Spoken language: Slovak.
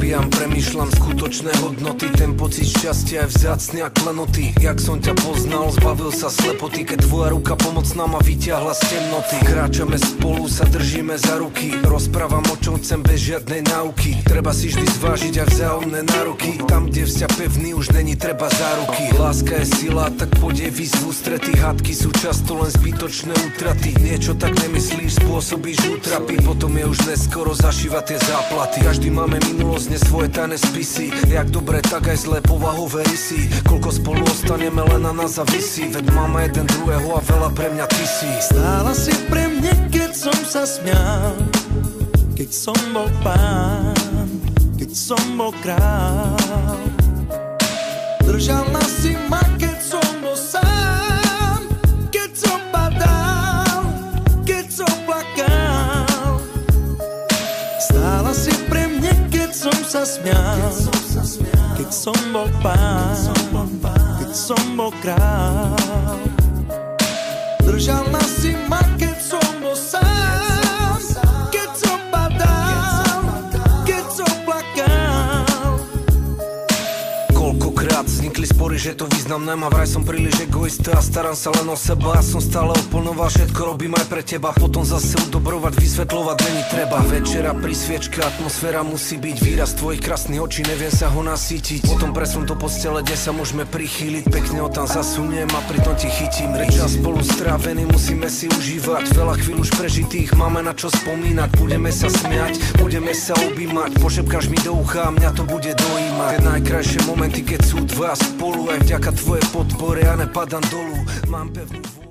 zabíjam, premýšľam skutočné hodnoty. Ten pocit šťastia je vzácny a klenoty. Jak som ťa poznal, zbavil sa slepoty, keď tvoja ruka pomocná ma vyťahla z temnoty. Kráčame spolu, sa držíme za ruky, rozprávam o čom chcem bez žiadnej náuky. Treba si vždy zvážiť aj vzájomné nároky. Tam, kde vzťah pevný, už není treba záruky. Láska je sila, tak poď jej výsť v ústrety. Hádky sú často len zbytočné útraty. Niečo tak nemyslíš, spôsobíš útrapy. Potom je už neskoro zašívať tie záplaty. Každý máme minulosť, ne svoje tajné spisy. Jak dobre, tak aj zlé povahové rysy. Koľko spolu ostaneme, len na nás zavisí. Veď máme jeden druhého a veľa pre mňa ty si. Stála si pre mňa, keď som sa smial, keď som bol pán, keď som bol král. Držala si ma, keď som bol sám, keď som padal, keď som plakal. Stála si pre mňa, keď som sa smial, keď som bol pán, keď som bol král. Držala si ma, keď som bol sám, keď som padal, keď som plakal. Koľkokrát vznikli spory, že to významné má. Vraj som príliš egoista a starám sa len o seba. Ja som stále úplnoval, všetko robím aj pre teba. Potom zase udobrovať, vysvetľovať není treba. Večera pri sviečke, atmosféra musí byť. Výraz tvojich krásnych očí, neviem sa ho nasítiť. Potom presun do postele, kde sa môžeme prichýliť. Pekne ho tam zasuniem a pritom ti chytím. Čas spolu strávený musíme si užívať. Veľa chvíľ už prežitých, máme na čo spomínať. Budeme sa smiať, budeme sa objímať. Pošepkáš mi do ucha a mňa to bude dojímať. Tie najkrajšie momenty, keď sú dvaja spolu. Aj vďaka tvojej podpore ja nepadám dolu. Mám pevnú